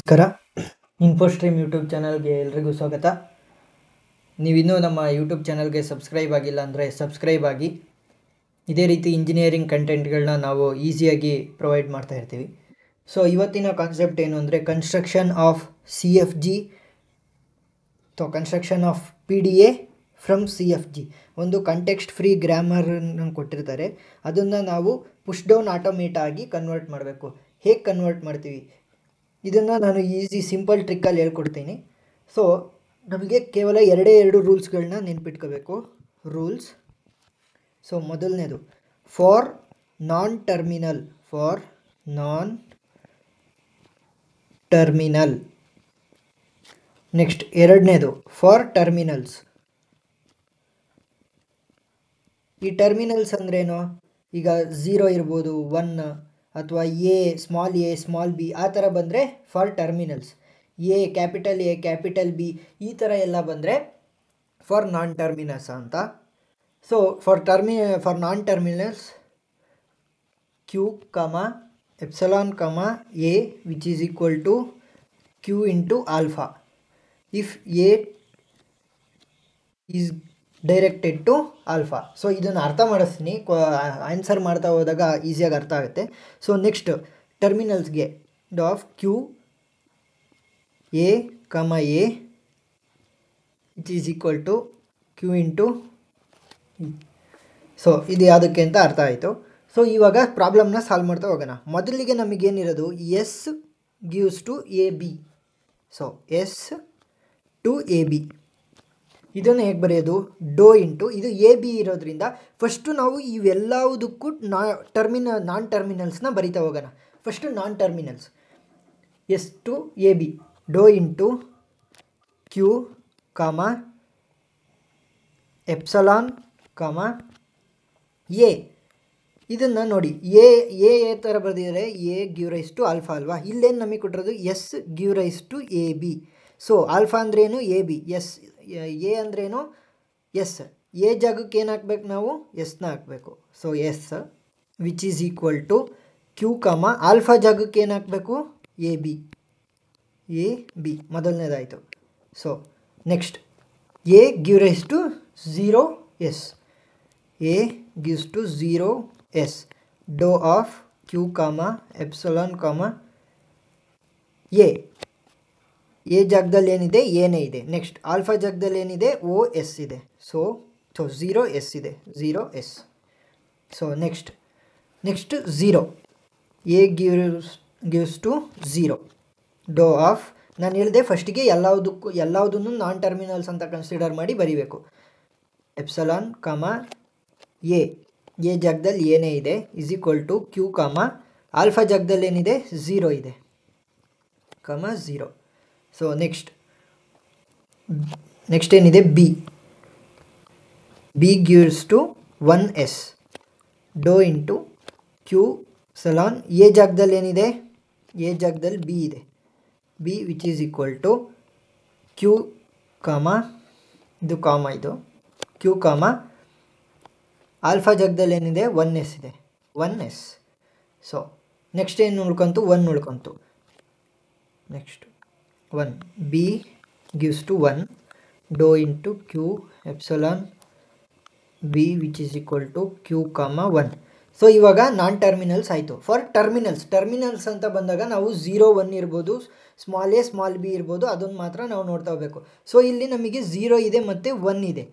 ನಮಸ್ಕಾರ. ಇನ್ಫೋಸ್ಟ್ರೀಮ್ ಯೂಟ್ಯೂಬ್ ಚಾನಲ್ಗೆ ಎಲ್ರಿಗೂ ಸ್ವಾಗತ. ನೀವಿನ್ನೂ ನಮ್ಮ ಯೂಟ್ಯೂಬ್ ಚಾನಲ್ಗೆ ಸಬ್ಸ್ಕ್ರೈಬ್ ಆಗಿಲ್ಲ ಅಂದರೆ ಸಬ್ಸ್ಕ್ರೈಬ್ ಆಗಿ. ಇದೇ ರೀತಿ ಇಂಜಿನಿಯರಿಂಗ್ ಕಂಟೆಂಟ್ಗಳನ್ನ ನಾವು ಈಸಿಯಾಗಿ ಪ್ರೊವೈಡ್ ಮಾಡ್ತಾ ಇರ್ತೀವಿ. ಸೊ ಇವತ್ತಿನ ಕಾನ್ಸೆಪ್ಟ್ ಏನು ಅಂದರೆ ಕನ್ಸ್ಟ್ರಕ್ಷನ್ ಆಫ್ CFG ಅಥವಾ construction of PDA from CFG. ಒಂದು ಕಂಟೆಕ್ಸ್ಟ್ ಫ್ರೀ ಗ್ರಾಮರನ್ನು ಕೊಟ್ಟಿರ್ತಾರೆ, ಅದನ್ನು ನಾವು ಪುಷ್ ಡೌನ್ ಆಟೋಮೇಟ್ ಆಗಿ ಕನ್ವರ್ಟ್ ಮಾಡಬೇಕು. ಹೇಗೆ ಕನ್ವರ್ಟ್ ಮಾಡ್ತೀವಿ ಇದನ್ನು ನಾನು ಈಸಿ ಸಿಂಪಲ್ ಟ್ರಿಕ್ಕಲ್ಲಿ ಹೇಳ್ಕೊಡ್ತೀನಿ. ಸೊ ನಮಗೆ ಕೇವಲ ಎರಡು ರೂಲ್ಸ್ಗಳನ್ನ ನೆನ್ಪಿಟ್ಕೋಬೇಕು. ರೂಲ್ಸ್. ಸೊ ಮೊದಲನೇದು ಫಾರ್ ನಾನ್ ಟರ್ಮಿನಲ್. ನೆಕ್ಸ್ಟ್ ಎರಡನೇದು ಫಾರ್ ಟರ್ಮಿನಲ್ಸ್. ಈ ಟರ್ಮಿನಲ್ಸ್ ಅಂದ್ರೇನು? ಈಗ 0 ಇರ್ಬೋದು, 1 ಅಥವಾ ಸ್ಮಾಲ್ ಬಿ ಆ ಥರ ಬಂದರೆ ಫಾರ್ ಟರ್ಮಿನಲ್ಸ್. ಕ್ಯಾಪಿಟಲ್ ಬಿ ಈ ಥರ ಎಲ್ಲ ಬಂದರೆ ಫಾರ್ ನಾನ್ ಟರ್ಮಿನಲ್ಸ್ ಅಂತ. So for non terminals Q, epsilon, A which is equal to Q into alpha if A is directed to alpha. So ಇದನ್ನು ಅರ್ಥ ಮಾಡಿಸ್ತೀನಿ, ಆನ್ಸರ್ ಮಾಡ್ತಾ ಹೋದಾಗ ಈಸಿಯಾಗಿ ಅರ್ಥ ಆಗುತ್ತೆ. ಸೊ ನೆಕ್ಸ್ಟ್ ಟರ್ಮಿನಲ್ಸ್ಗೆ of Q A, it is equal to Q into. So ಇದು ಯಾವುದಕ್ಕೆ ಅಂತ ಅರ್ಥ ಆಯಿತು. ಸೊ ಇವಾಗ ಪ್ರಾಬ್ಲಮ್ನ ಸಾಲ್ವ್ ಮಾಡ್ತಾ ಹೋಗೋಣ. ಮೊದಲಿಗೆ ನಮಗೇನಿರೋದು S gives to AB. So S to AB ಇದನ್ನು ಹೇಗೆ ಬರೆಯೋದು? ಡೋ ಇಂಟು ಇದು AB ಇರೋದ್ರಿಂದ ಫಸ್ಟು ನಾವು ಇವೆಲ್ಲದಕ್ಕೂ ನಾನ್ ಟರ್ಮಿನಲ್ಸ್ನ ಬರಿತಾ ಹೋಗೋಣ. First non terminals S to AB do into Q, epsilon, A. ಇದನ್ನು ನೋಡಿ, ಎ ಥರ ಬರೆದಿದ್ದಾರೆ, A give rise to alpha ಅಲ್ವಾ? ಇಲ್ಲೇನು ನಮಗೆ ಕೊಟ್ಟಿರೋದು S give rise to AB. So alpha ಅಂದ್ರೇನು? AB. ಎ ಅಂದ್ರೇನು? S. ಎ ಜಾಗಕ್ಕೆ ಏನು ಹಾಕ್ಬೇಕು ನಾವು? ಎಸ್ನ ಹಾಕಬೇಕು. So S which is equal to Q, alpha ಜಾಗಕ್ಕೆ ಏನು ಹಾಕಬೇಕು? AB. ಮೊದಲನೇದಾಯಿತು. So next A give rise to 0S. A gives to 0S. Dou of Q, epsilon, A ಜಾಗದಲ್ಲಿ ಏನಿದೆ? ಏನೇ ಇದೆ. ನೆಕ್ಸ್ಟ್ ಆಲ್ಫಾ ಜಾಗದಲ್ಲಿ ಏನಿದೆ? OS ಇದೆ. ಸೊ 0S ಇದೆ. 0S. So next 0. A gives to 0. Dou of ನಾನು ಹೇಳಿದೆ ಫಸ್ಟಿಗೆ ಎಲ್ಲದನ್ನು ನಾನ್ ಟರ್ಮಿನಲ್ಸ್ ಅಂತ ಕನ್ಸಿಡರ್ ಮಾಡಿ ಬರೀಬೇಕು. ಎಪ್ಸಲಾನ್, ಎ ಜಾಗದಲ್ಲಿ ಏನೇ ಇದೆ is equal to Q, alpha ಜಾಗದಲ್ಲಿ ಏನಿದೆ? 0 ಇದೆ, 0. ಸೊ ನೆಕ್ಸ್ಟ್ ಏನಿದೆ? B gives to 1S. Dot into Q, epsilon, A ಜಾಗದಲ್ಲಿ ಏನಿದೆ? ಎ ಜಾಗದಲ್ಲಿ B ಇದೆ. B which is equal to Q, ಇದು Q, ಆಲ್ಫಾ ಜಾಗದಲ್ಲಿ ಏನಿದೆ? 1S ಇದೆ. 1S. ಸೊ ನೆಕ್ಸ್ಟ್ ಏನು ಉಳ್ಕೊಂತು? 1 ಉಳ್ಕೊಂತು. Next 1. B gives to 1. Dot into Q, epsilon, B which is equal to Q, 1. So ಇವಾಗ ನಾನ್ ಟರ್ಮಿನಲ್ಸ್ ಆಯಿತು. ಫಾರ್ ಟರ್ಮಿನಲ್ಸ್ ಅಂತ ಬಂದಾಗ ನಾವು 0, 1 ಇರ್ಬೋದು, ಸ್ಮಾಲ್ a ಸ್ಮಾಲ್ b ಇರ್ಬೋದು, ಅದನ್ನು ಮಾತ್ರ ನಾವು ನೋಡ್ತಾ ಹೋಗಬೇಕು. ಸೊ ಇಲ್ಲಿ ನಮಗೆ 0 ಇದೆ ಮತ್ತು 1 ಇದೆ.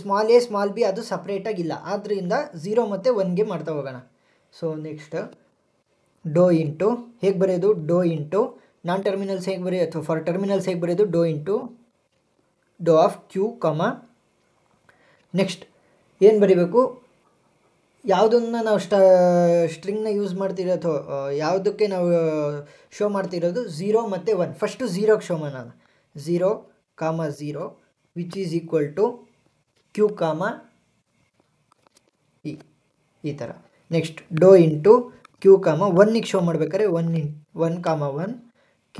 ಸ್ಮಾಲ್ a ಸ್ಮಾಲ್ b ಅದು ಸಪ್ರೇಟಾಗಿಲ್ಲ, ಆದ್ದರಿಂದ 0 ಮತ್ತು 1ಗೆ ಮಾಡ್ತಾ ಹೋಗೋಣ. ಸೊ ನೆಕ್ಸ್ಟ್ ಡೋ ಇಂಟು ಹೇಗೆ ಬರೆಯೋದು? ಡೋ ಇಂಟು ನಾನ್ ಟರ್ಮಿನಲ್ಸ್ ಹೇಗೆ ಬರೆಯೋದು ಅಥವಾ ಫಾರ್ ಟರ್ಮಿನಲ್ಸ್ ಹೇಗೆ ಬರೆಯೋದು? ಡೋ into dot of Q, next ಏನು ಬರೀಬೇಕು? ಯಾವುದನ್ನು ನಾವು ಸ್ಟ್ರಿಂಗ್ನ ಯೂಸ್ ಮಾಡ್ತಿರೋ ಅಥವಾ ಯಾವುದಕ್ಕೆ ನಾವು ಶೋ ಮಾಡ್ತಿರೋದು? 0 ಮತ್ತು 1. ಫಸ್ಟು 0ಗೆ ಶೋ ಮಾಡೋಣ. 0, 0 which is equal to Q, ಈ ಥರ. ನೆಕ್ಸ್ಟ್ ಡೋ ಇಂಟು Q, 1ಗೆ ಶೋ ಮಾಡ್ಬೇಕಾದ್ರೆ 1, 1, Q,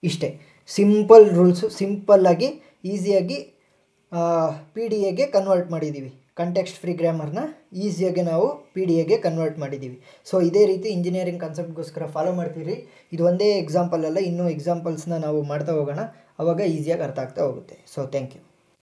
ಇಷ್ಟೇ. ಸಿಂಪಲ್ ರೂಲ್ಸು, ಸಿಂಪಲ್ಲಾಗಿ ಈಸಿಯಾಗಿ PDAಗೆ ಕನ್ವರ್ಟ್ ಮಾಡಿದ್ದೀವಿ. ಕಂಟೆಕ್ಸ್ಟ್ ಫ್ರೀ ಗ್ರಾಮರ್ನ ಈಸಿಯಾಗಿ ನಾವು ಪಿ ಡಿ ಎಗೆ ಕನ್ವರ್ಟ್ ಮಾಡಿದ್ದೀವಿ. ಸೊ ಇದೇ ರೀತಿ ಇಂಜಿನಿಯರಿಂಗ್ ಕಾನ್ಸೆಪ್ಟ್ಗೋಸ್ಕರ ಫಾಲೋ ಮಾಡ್ತೀರಿ. ಇದು ಒಂದೇ ಎಕ್ಸಾಂಪಲ್ ಅಲ್ಲ, ಇನ್ನೂ ಎಕ್ಸಾಂಪಲ್ಸ್ನ ನಾವು ಮಾಡ್ತಾ ಹೋಗೋಣ, ಆವಾಗ ಈಸಿಯಾಗಿ ಅರ್ಥ ಆಗ್ತಾ ಹೋಗುತ್ತೆ. So thank you.